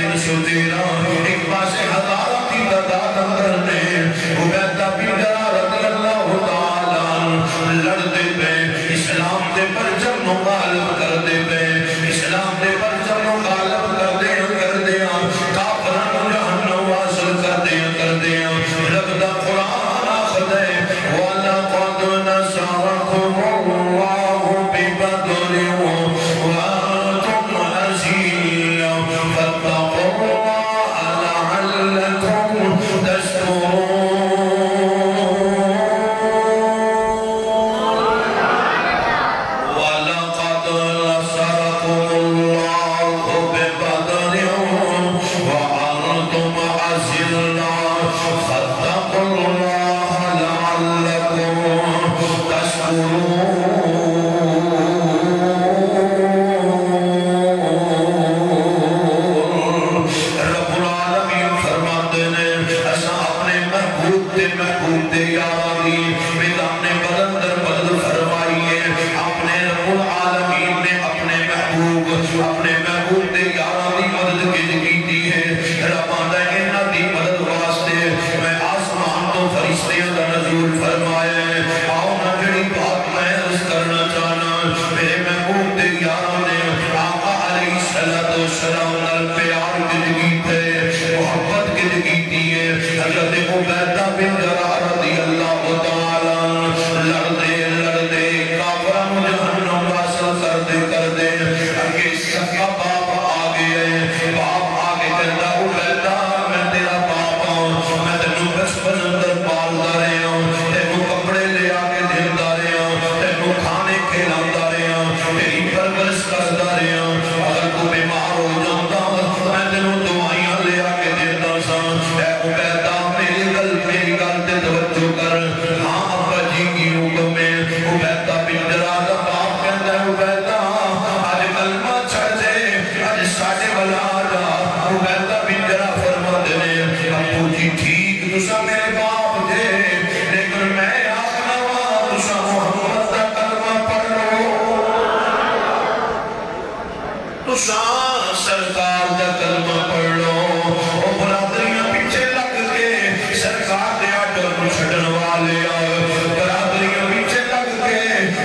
ایک پاسے ہزاروں کی تعداد اندر نے محبوب دے یاری میدان بدر در بدر فرمائیے اپنے رب العالمین نے اپنے محبوب دے یاری مدد کی ہے ربانہ انہ دی مدد واسطے میں آسمان تو فرشتیاں کا نزول فرمایا ہے آؤ نہ جڑی بات میں عرض کرنا چاہنا میرے محبوب دے یاروں نے آقا علیہ السلام نال پیار کی تھے محبت کی ہے حضرت عبیدہ بن جراح رضی اللہ تعالیٰ لڑدے کافران جہنم واصل کردے اگے سکا باپ آگے کہتا عبیدہ میں تیرا باپ ہوں میں تینوں بچپن اندر پالتا رہا ہوں تینوں کپڑے لے آگے دیتا رہا ہوں تینوں کھانے کھلاتا رہا ہوں تیری پرورش کرتا رہا ہوں اگر تو بیمار ہو جاتا میں تینوں دعائیاں لے آگے دیتا سا اے عبیدہ میری گل تے توجہ کر ہاں ابا جی کی حکم ہے عبیدہ بن جراح دا باپ کہتا ہے عبیدہ آج کلمہ چھڑ دے آج ساڑھے والا آجا عبیدہ بن جراح فرما دینے ابو جی ٹھیک تسا میرے باپ دے لیکن میں آخنا ہوا تسا محمد دا کلمہ پڑھ لو تسا سرکار دا کلمہ پڑھ لو او برادریاں پیچھے لگ کے سرکار دے آڈر نو چھڑن والے آئے برادریاں پیچھے لگ کے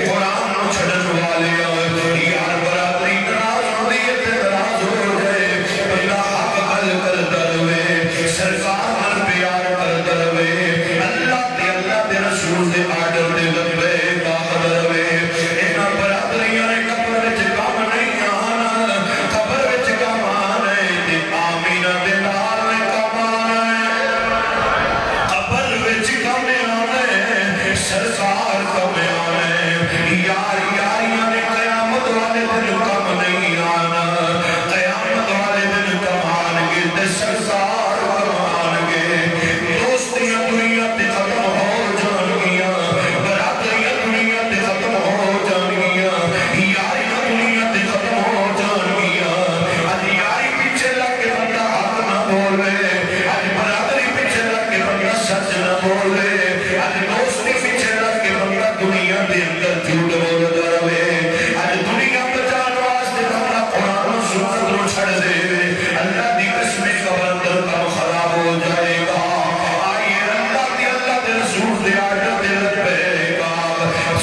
قرآن نو چھڑن والے آئے یار برادری نراز ہو دیئے تے نراز ہو جائے اللہ حق حل کر دروے سرکار نال پیار کر دروے اللہ دے رسول دے آڈر دے لبے باق دروے اینا برادریاں نے قبر وچ کام نہیں آنا قبر وچ کام آنا تے آمینہ دے نال نے کام آنا قبر وچ کام آنا سرکار کام آنا یاریاں نے قیامت والے دن کام نہیں آنا قیامت والے دن کام آنگے تے سرکار کام آنگے دوستیاں دنیا تے ختم ہو جانگیاں برادریاں دنیا تے ختم ہو جانگیاں یاریاں دنیا تے ختم ہو جانگیاں آج یاری پیچھے لگ کے بندہ حق نہ بولے آج برادری پیچھے لگ کے بندہ سچ نہ بولے آج دوستی پیچھے لگ کے بندہ دنیا دے اندر جھوٹ بول دروے آج دنیا بچان واسطے بندہ قرآن و سنت نو چھڑ دے اللہ دی قسمیں قبر اندر کم خراب ہو جائے گا آئیے اللہ دے رسول دے آڈر دے لبے گا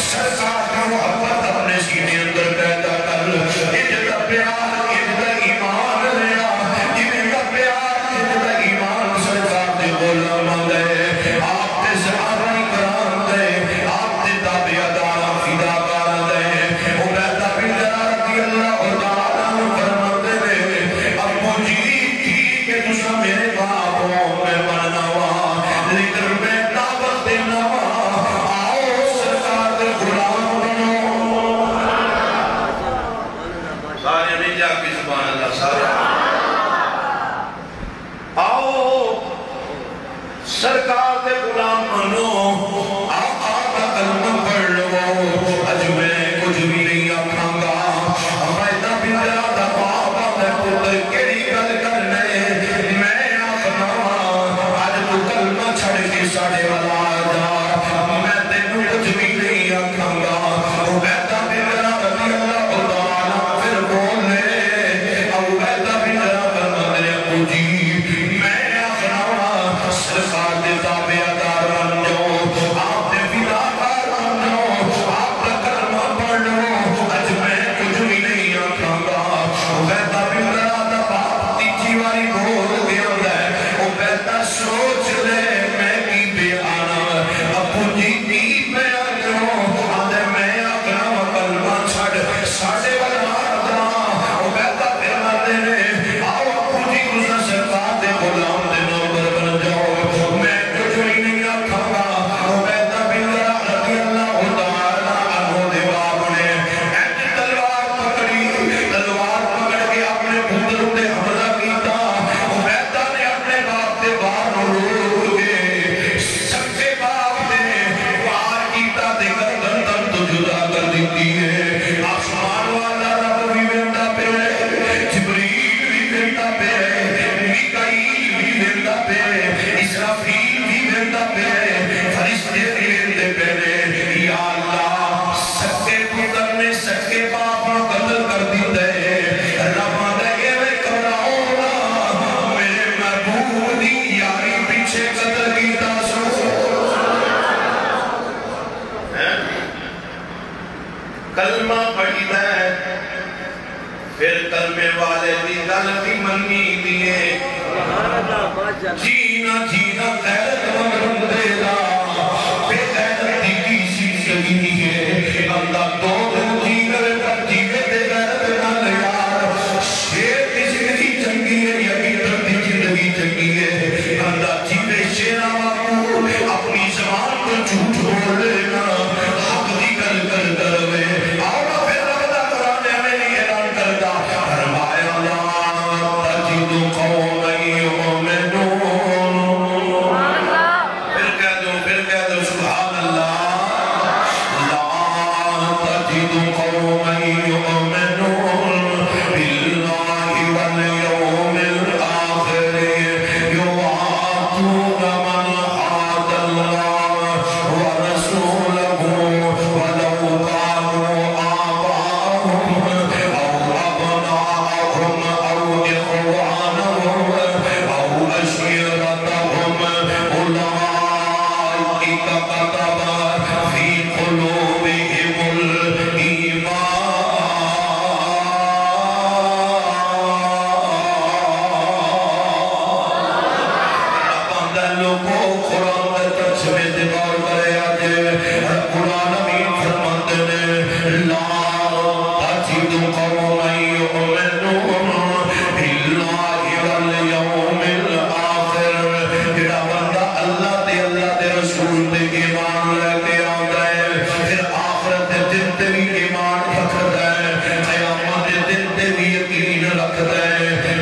سرکار کا محبت اپنے سینے اندر پیدا کر اجدہ پیار اجدہ ایمان لیا اجدہ پیار اجدہ ایمان سرکار دے غلام دے آپ تے صحابہ کرام دے آپ تے تابعدار فدا کار دے عبیدہ بن جراح رضی اللہ تعالیٰ فرما دے ابو جی ٹھیک ہے تسا میرے باپ ہو میں مننا ہوا لیکن میں دعوت دینا ہوا آؤ سرکار دے غلام بنو سارے نہیں جا کے سبحان اللہ سارے آؤ سرکار دے غلام بنو آقا کا کلمہ پڑھ لو اج میں کچھ بھی نہیں آکھاں گا عبیدہ بن جراح دا بابا میں پتر کیڑی گل کرنے میں آخنا آج تو کلمہ چھڑ کے ساڑھے والا آجا میں تینوں کچھ بھی نہیں آکھاں گا عبیدہ بن جراح رضی اللہ تعالیٰ پھر بولے عبیدہ بن جراح فرما دے ابو جی میں آخنا سرکار دے تابعدار بن جاؤ آپ دے فداکار بن جاؤ آپ دا کلمہ پڑھ لو اج میں کچھ بھی نہیں آکھاں گا عبیدہ بن جراح دا باپ تیجی واری بول گیا ہے عبیدہ سوچ لے میں کی بے آنا پھر کلمے والے دی گل بھی منی دیے جینا جینا غیرت مند بندے دا بے غیرت دی کی زندگی ہے بندہ دو دن جیگر پر جیوے دے غیرت نال یار شیر دی زندگی چنگی ہے یا گیٹر دی زندگی چنگی ہے بندہ جیوے شیرہ واقعو اپنی زبان کو جھوٹ بول لینا حق دی گل کر دروے آؤ پھر رب دا قرآن ہمیں نہیں اعلان کرتا فرمایا لا تجد قوما یؤمنون پھر کہہ دو سبحان اللہ لا تجد قوما یؤمنون باللہ والیوم الآخر یوعاتون من حاد اللہ ورسولہ ولو کانوا آباءهم او ابناءهم او اخوانهم او عشیرتهم اولئک كتب في قلوبهم الایمان لوگوں قرآن میں ترجمے سے غور کرے آجے قرآن امین فرماتے نے لا تجد قوما یؤمنون باللہ والیوم الآخر جڑا بندہ اللہ دے رسول دے ایمان لے کے آتا ہے پھر آخرت دن تے بھی ایمان رکھتا ہے قیامت دن تے بھی یقین رکھتا ہے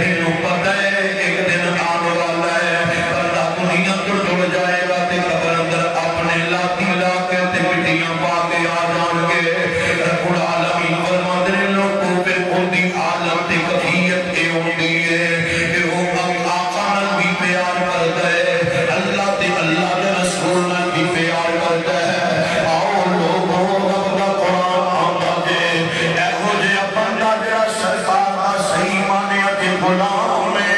انہوں پتہ ہے ایک دن آنے والا ہے بندہ دنیا تو ٹوڑ جائے گا تے قبر اندر اپنے لاتی لاکے تے مٹیاں پاکے آ جان کے رب العالمین فرماتے ہیں لوگوں پہ ہوندی عالم تے کفیت اے ہوندی ہے کہ وہ آقا نال بھی پیار کرتا ہے اللہ تے اللہ دے رسول نال بھی پیار کرتا ہے آؤ لوگوں رب دا قرآن آندا جے اے ہو جے بندہ جڑا سرکار دا صحیح مانے تے غلام ہے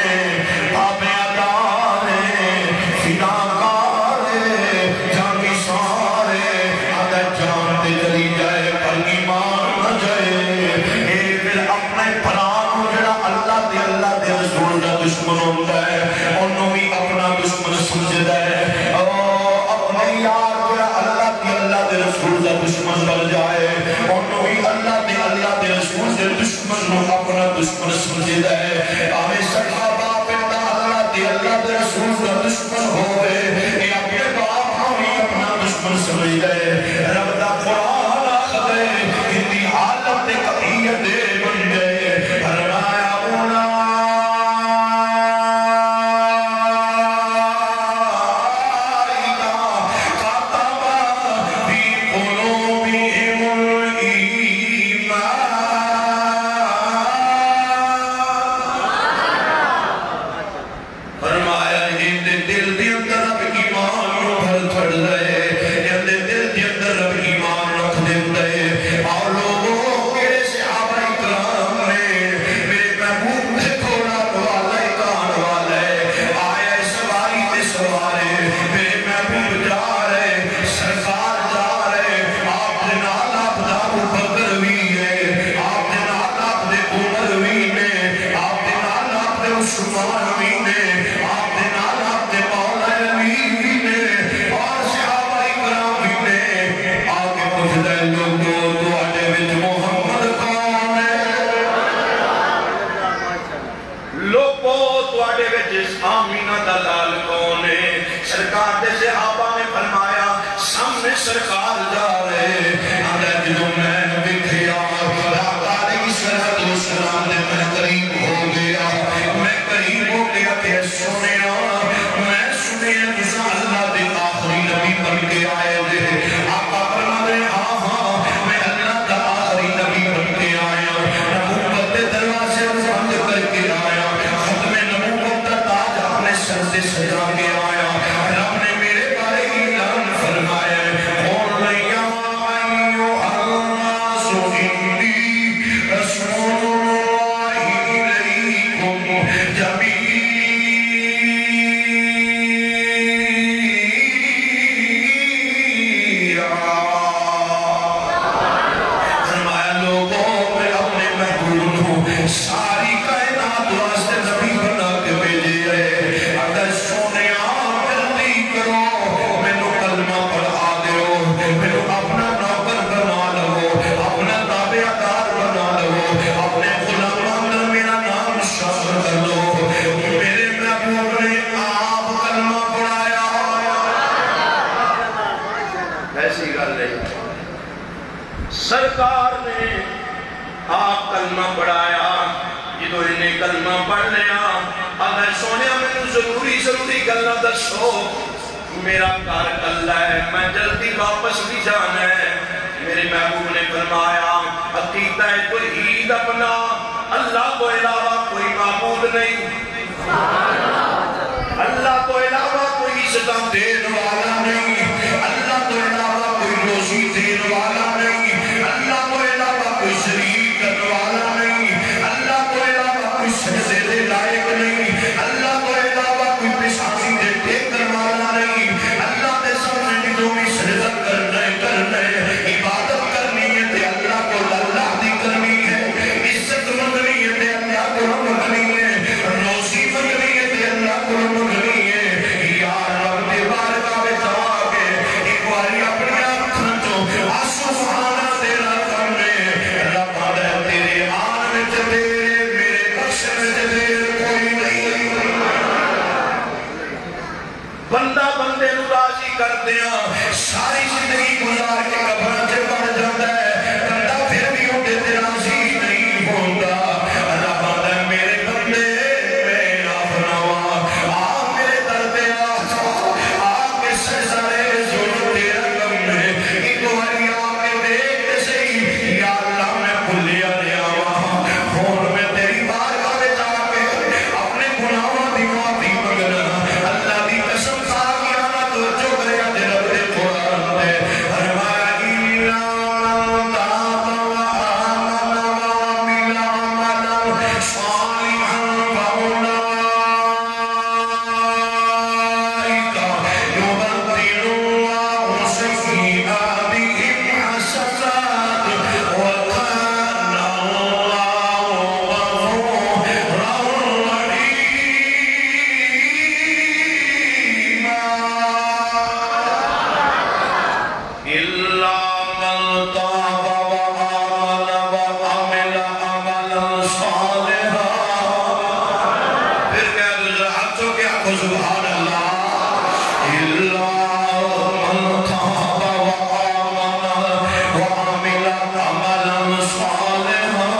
تابعدار ہے فداکار ہے جانی سارے اگر جان تے چلی جائے پر ایمان نہ جائے اے پھر اپنے پران جڑا اللہ دے رسول دا دشمن ہوتا ہے انہوں بھی اپنا دشمن سمجھتا ہے اپنے یار جڑا اللہ دے رسول دا دشمن بن جائے انہوں بھی اللہ دے رسول دے دشمن نو اپنا دشمن سمجھتا ہے آمیں صحابہ پہتا اللہ دے رسول دا دشمن ہوئے اے اپنے باپ ہمیں اپنا دشمن سمجھتا ہے رب دا قرآن آخدے ہندی حالت دے قبیت دے بن گئے فرمایا سرکار دے صحابہ نے فرمایا سامنے سرکار جا رہے اندر جنہوں میں بکھیا آقا علیہ السلام نے میں قریب ہو گیا کہ سنیا میں سنیا جسا اللہ دے آخری نبی بن کے آئے دے آقا فرما دے ہاں میں اللہ دا آخری نبی بن کے آیا نبوت دے دروازے بند کر کے آیا ختم نبوت دا تاج اپنے سر سے سجا کے آیا رب نے میرے بارے اعلان فرمایا قول یا ایھا الناس انی رسول اللہ الیکم جمیعا ایسی گل نہیں. سرکار نے آپ کلمہ پڑھایا. جدو انہیں کلمہ پڑھ لیا اگر سونے میں ضروری گلنا دسو. میرا کار کلا ہے, میں جلدی واپس بھی جانا ہے. میرے محبوب نے فرمایا عقیدہ توحید اپنا, اللہ کو علاوہ کوئی معبود نہیں, اللہ کو علاوہ کوئی عزت دین والا نہیں, اللہ کو علاوہ کوئی روزی دین والا نہیں, اللہ کو علاوہ کوئی شریک کرنے والا نہیں, اللہ کو علاوہ کوئی سجدے دے لائق نہیں, اللہ کو علاوہ کوئی پیشانی دے ٹیکر والا نہیں. اللہ دے سامنے جو بھی سجدہ کرنا ہے, عبادت کرنی ہے تے اللہ کو اللہ دی کرنی ہے, عزت منگنی ہے تے اللہ کو منگنی ہے, روزی منگنی ہے تے اللہ کو منگنی ہے. یا رب دے بارگاہ وچ آ کے ایک باری اپنی آنکھاں چوں آنسو بہانا تیرا کرنے. رب آدھے تیرے آن وچ دیر, میرے بخشن وچ دیر کوئی نہیں. بندہ بندے نو راضی کر دیا, ساری زندگی گزار کے قبر سے بڑھ جاتا ہے, بندہ پھر بھی اٹھے تے راضی نہیں ہوتا. رب آدھے میرے بندے میں آفناوا, آ میرے دردے آ کے سزارے ظلم تیرا کم ہے. ایک باری آ کے دیکھ صحیح, یا اللہ میں بھولیا لیا وہاں ہون میں تیری بارگاہ میں جا کے اپنے گناہوں دی معافی مانگنا. اللہ دی قسم کھا گیا نا تو جو گیا دے رب دے قرآن دے فرمایا إِلَّا تَابَ وَآمَنَ وَعَمِلَ عَمَلًا صَالِحًا فَأُولَٰئِكَ يُبَدِّلُ اللَّهُ سَيِّئَاتِهِمْ حَسَنَاتٍ وَكَانَ اللَّهُ غَفُورًا رَّحِيمًا. إِلَّا مَن تَابَ وَآمَنَ وَعَمِلَ عَمَلًا صَالِحًا. پھر کہہ دو ذرا ہاتھوں کے آنکھوں سبحان اللہ. إِلَّا مَن تَابَ وَآمَنَ وَعَمِلَ عَمَلًا صَالِحًا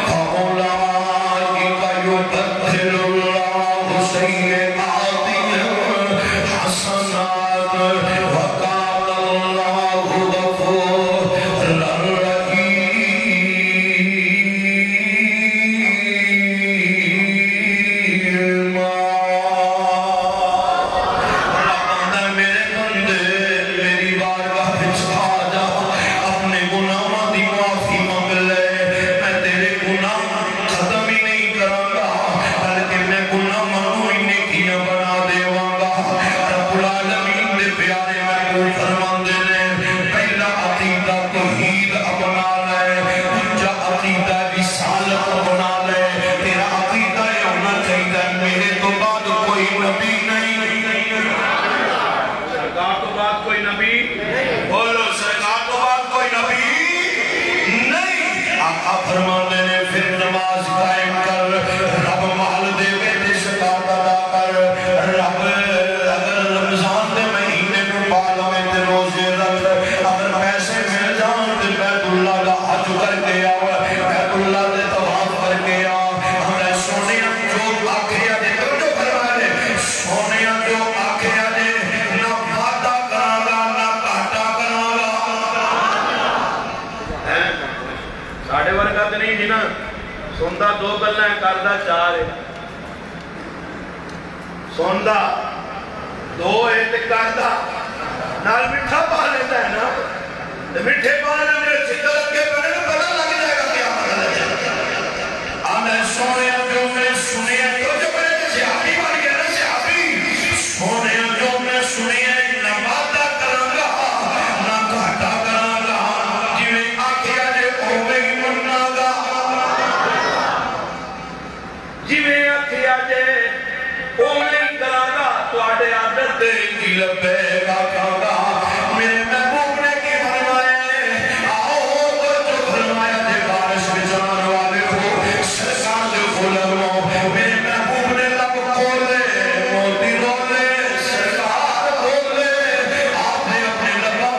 فَأُولَٰئِكَ يُبَدِّلُ اللَّهُ سَيِّئَاتِهِمْ حَسَنَاتٍ وَكَانَ اللَّهُ غَفُورًا رَّحِيمًا. میرے بندے میری بارگاہ وچ آ جا, اپنے گناہاں دی معافی مانگ لے. میں تیرے گناہ ختم ہی نہیں کراں گا, بلکہ میں گناہاں نوں ہی نیکیاں بنا دیواں گا. رب العالمین دے پیارے محبوب فرماندے نے پہلا عقیدہ توحید اپنا لے, دوجا عقیدہ رسالت اپنا لے. تیرا عقیدہ یہ ہونا چاہیے میرے تو بعد کوئی نبی نہیں. سرکار تو بعد کوئی نبی, بولو سرکار تو بعد کوئی نبی نہیں. آقا فرماندے نے پھر نماز قائم کر, رب محل دے وے زکات ادا کر. رب اگر رمضان دے مہینے میں پالا میں تے روزے رکھ, اگر پیسے مل جان تے بیت اللہ دا حج کر کے آو, بیت اللہ دے طواف کر کے آ. ہمیں سونیا جو آکھیا دے جو فرمائے سونیا جو آکھیا دے نہ وعدہ کراں گا نہ گھاٹا کراں گا. ساڑھے ورگا تے نہیں جی نا, سندا دو گلاں کردا چار ہے. سندا دو ہے تے کردا نال میٹھا پا لیتا ہے نا, تے میٹھے پانے میرے چکر کے پڑے میں پتہ لگ جائے گا کیا مطلب ہے. آنے سونے جو میں سنی ہے تو جو میں صحابی بن گیا نا, صحابی سونے جو میں سنی ہے نہ وعدہ کراں گا نہ گھاٹا کراں گا, جویں آکھیا جے اوویں ہی مناں گا, جویں آکھیا جے اوویں ہی کراں گا. تواڈے عادت دے کی لبے گا کہاں گا. میرے محبوب نے کی فرمائے, آؤ جو فرمایا دے بارش میں جان والے ہو, سرکار دے غلام ہو. میرے محبوب نے لب کھولے, موتی رولے, سرکار بولے, آپ نے اپنے لبا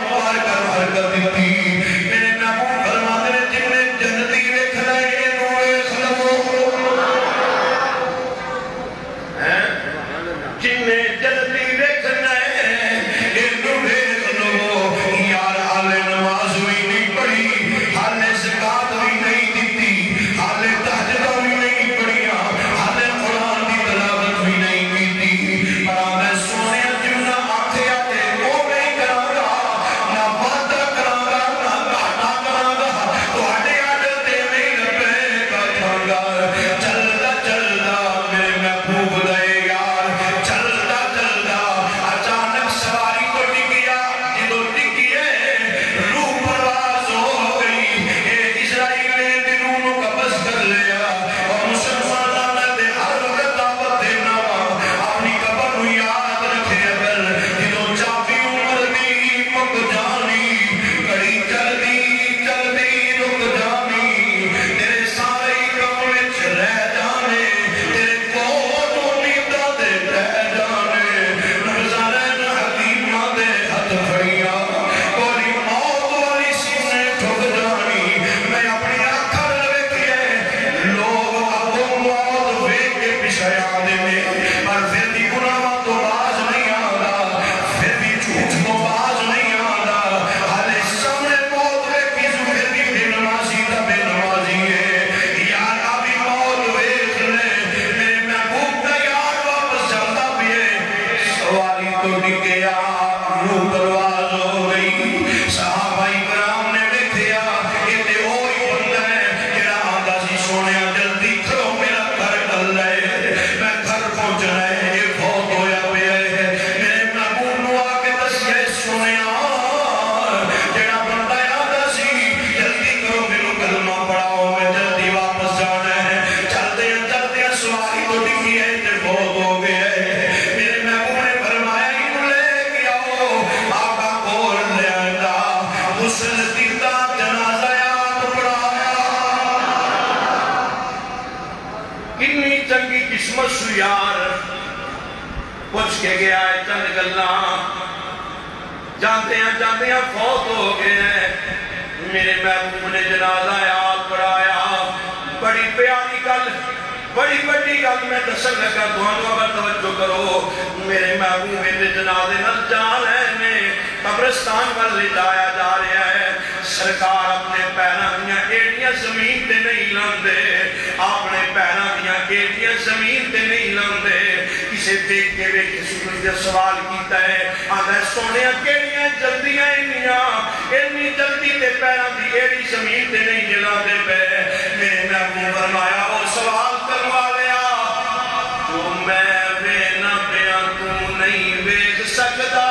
پوچھ کے گیا ہے چند گلاں جانتے ہیں فوت ہو گئے ہیں میرے محبوب نے جنازہ یاد پڑھایا بڑی پیاری گل بڑی بڑی گل میں دسن لگا تھانوں اگر توجہ کرو میرے محبوب نے جنازے نال جا رہے ہیں قبرستان پر لے جایا جا رہا ہے سرکار اپنے پیراں دیاں ایڑیاں زمین تے نہیں لاندے اپنے پیراں دیاں ایڑیاں زمین تے نہیں لاندے کسے دیکھ کے سورج نے سوال کیتا ہے آدھا سونیاں کیڑیاں جلدیاں انی جلدی تے پیراں دی ایڑی زمین تے نہیں جلاندے پے میرے محبوب فرمایا اور سوال کروا لیا جو میں بے نہ بیاں تو نہیں ویکھ سکدا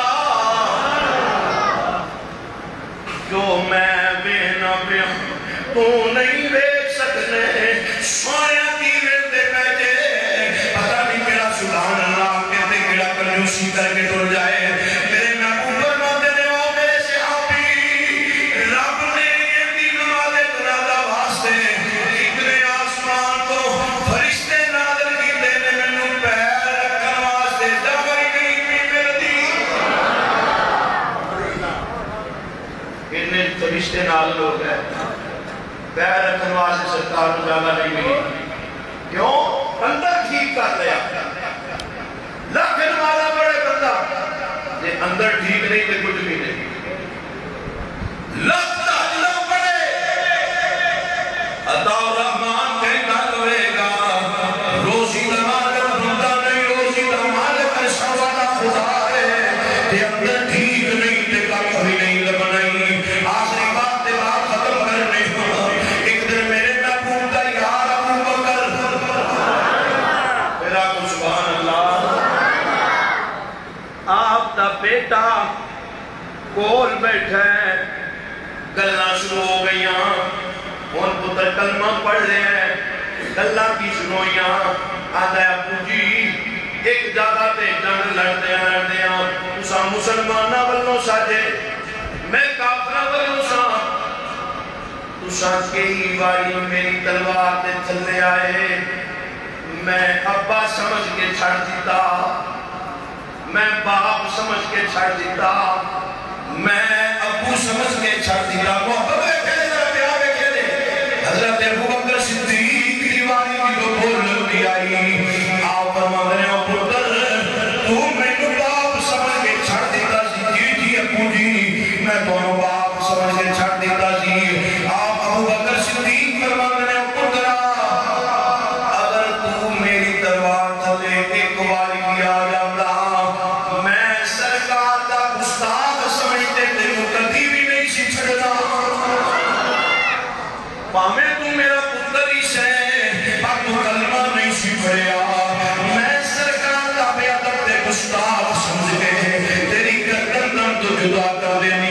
جو میں بے نہ بیاں تو نہیں ویکھ سکنے سویا کی ویندے بیٹھے پتہ نہیں کیڑا سبحان اللہ کہتے کیڑا کنجوسی کر کے ٹر جائے میرے محبوب فرماتے نے او میرے صحابی رب نے یہ دین والے جنازہ واسطے اتنے آسمان تو فرشتے نازل کیتے نے مینوں پیر رکھن واسطے جگہ ہی نہیں ملتی اتنے فرشتے نازل ہو گئے پیر رکھن واسطے سرکار کو جگہ نہیں ملی کیوں اندر ٹھیک کر لیا لکھن والا بڑے بندہ جے اندر ٹھیک نہیں تے کچھ بھی نہیں لکھ اللہ بڑے عطا الرحمن کہتا ہوئے گا روزی دا مالک بندہ نہیں روزی دا مالک ایسا والا خدا ہے تے اندر ٹھیک نہیں تے کچھ بھی نہیں لبنائی آخری بات تے بات ختم کرنے ایک دن میرے محبوب دا یار ابو بکر میرا کو سبحان اللہ آپ دا بیٹا کول بیٹھا ہے گلنا شروع ہو گئیاں ان پتر کلمہ پڑھ لے ہیں گلنا کی سنوئیاں آدھا ہے ابو جی ایک جگہ تے جنگ لڑتے ہیں اسا مسلمانہ بلنوں ساجے میں کافرہ بلنوں سا اسا کئی باری میری تلوار تے چلے آئے میں ابا سمجھ کے چھڑ دیتا میں باپ سمجھ کے چھڑ دیتا میں ابو سمجھ کے چھڑ دیتا محبت کہنے ذرا پیارے کہنے حضرت ابو بکر صدیق دیوانی کی تو بھول لگی آئی آپ فرماتے ہیں پتر تو میں تو باپ سمجھ کے چھڑ دیتا سی جی ابو جی میں دونوں باپ سمجھ کے چھڑ دیتا سی آپ ابو بکر صدیق فرماتے ہیں پتر اگر تو میری تلوار تھلے ایک والی بھی آ جاتا میں سرکار دا گستاخ سمجھتے تیروں کدھی بھی نہیں سی چھڑنا پامیں تو میرا پتر ہی سے پر تو کلمہ نہیں سی پڑھیا میں سرکار دا بے ادب تے گستاخ سمجھ کے تیری گردن تو جدا کر دینی